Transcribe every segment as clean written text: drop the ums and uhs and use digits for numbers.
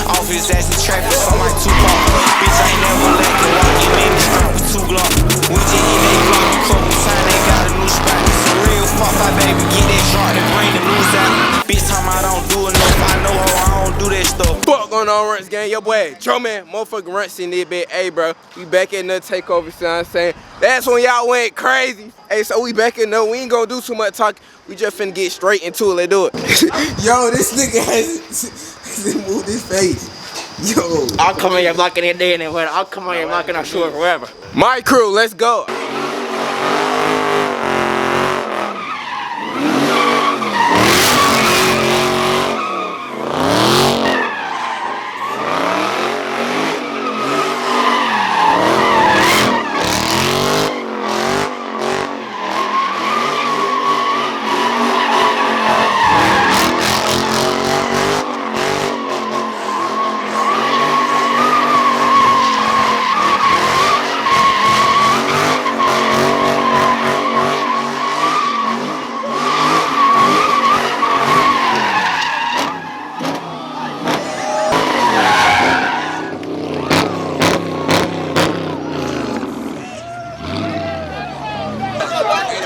Off his ass in traffic, so I'm like Tupac. Bitch, I ain't never lacking. Walking in the strap with 2 Glock. We just hit that Glock a couple times, they got a new spot. It's a real fuck, my baby, get that shot and bring the news out. Bitch, time I don't do enough, I know her, I don't do that stuff. Fuck going on, Runts gang? Your boy, Joe Man, motherfucking Runts in this bitch. Hey, bro, we back in the takeover, see what I'm saying? That's when y'all went crazy. Hey, so we back in there. We ain't gonna do too much talking. We just finna get straight into it. Let's do it. Yo, this nigga hasn't moved his face. Yo. I'll come on here blocking it day and then I'll come on here blocking our shore forever. My crew, let's go.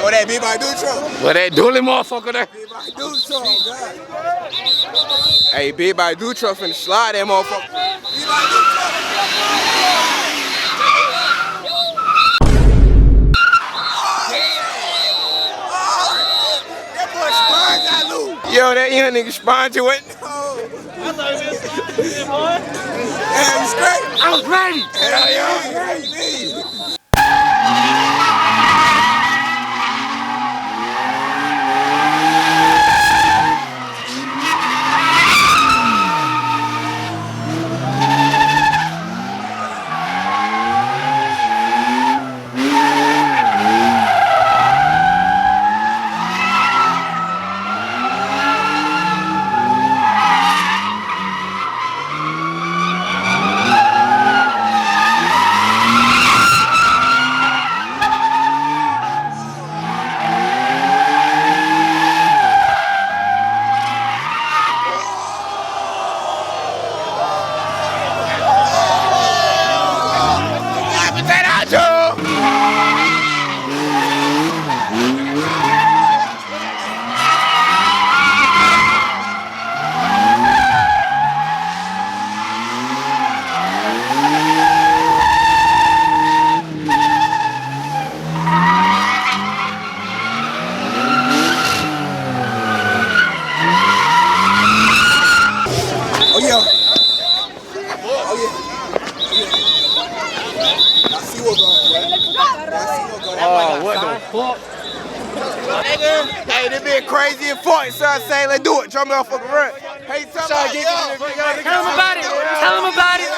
What that big boy do, Trump? What that dually motherfucker there? Big boy do, Trump, God. Hey, big boy do, Trump finna slide that motherfucker. Big boy do, that boy sponge I lose. Yo, that young nigga sponge you went. No. I thought he was sponge, boy. Hey, you straight? I was ready. Hell yeah. Hey, they been crazy and fought, so I say, let's do it. Try me off of the run. Hey, tell him about it. Tell him about it. Tell him about it.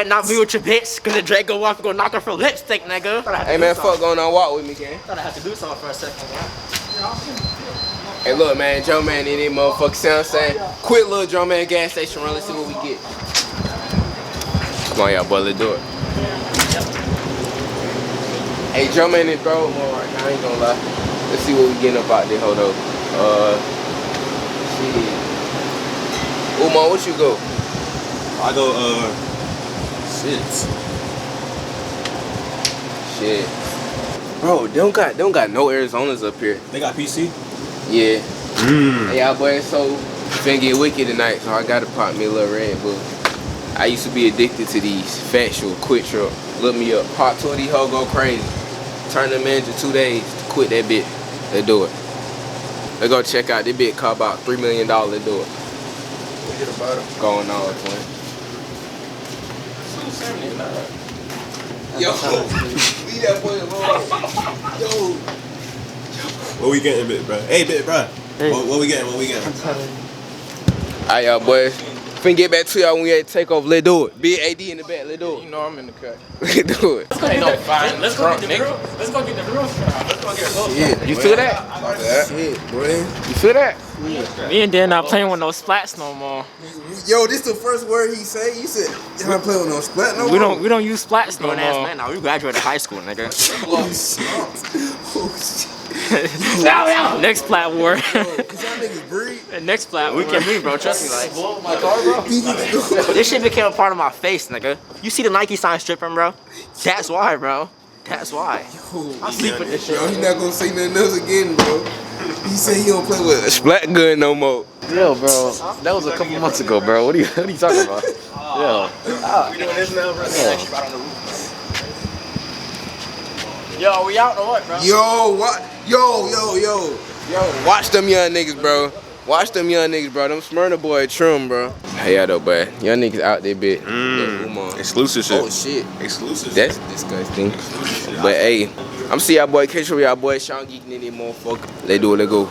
better not be with your bitch, cause the Drake go off and go knock her for lipstick, nigga. Hey man, fuck going on, walk with me, gang. Thought I had to do something for a second, man. Hey look man, Joe man in this motherfucker, see what I'm saying? Quick little Joe man gas station run, let's see what we get. Come on y'all boy, let's do it. Hey Joe man in throw more right now, I ain't gonna lie. Let's see what we getting up out there, hold up. Shit. Umar, what you go? I go, shit. Bro, they don't got no Arizonas up here. They got PC? Yeah. Hey, y'all boys, so finna get wicked tonight, so I gotta pop me a little Red Bull. I used to be addicted to these factual quick truck. Look me up. Pop 2 of these hoes go crazy. Turn them into 2 days to quit that bit. Let's do it. Let's go check out this bit cost about $3 million. Let's do it. Going on, twin. Yo, leave that boy alone. Yo. What we getting, bit, bro? Hey, bit, bro. Hey. What we getting? Alright, y'all boys. Finna get back to y'all when we at Takeover. Let's do it. Big AD in the back. Let's do it. You know I'm in the cut. Let's do it. Let's go get the real. Let's go get the real stuff. Let's go get those. Yeah, you feel that? Shit, boy. You feel that? Me and Dan not playing with no splats no more. Yo, this the first word he say? You said, you're not playing with no splat no more? We don't use splats no Grown ass more. man now. We graduated high school, nigga. Oh, shit. Next plat war. Cause y'all niggas breed. Next plat We war. can breathe, bro. Trust me, like. My car, bro? This shit became a part of my face, nigga. You see the Nike sign stripping, bro? That's why, bro. That's why. I sleep with this shit. Yo, he not gonna say nothing else again, bro. He said he don't play with Splat gun no more. Yo, bro, that was a couple months ago, bro. What are you talking about? Yo. We doing this now, bro. Yo, we out or what, bro? Yo, what? Yo, watch them young niggas, bro. Watch them young niggas, bro. Them Smyrna boy trim, bro. Hey, yeah, though, boy. Young niggas out there, bit. exclusive shit. Oh, shit. Exclusive. That's disgusting. But, hey, I'm see y'all boy. Catch y'all boy. Sean geeking in there, motherfucker. Let's do it. Let's go.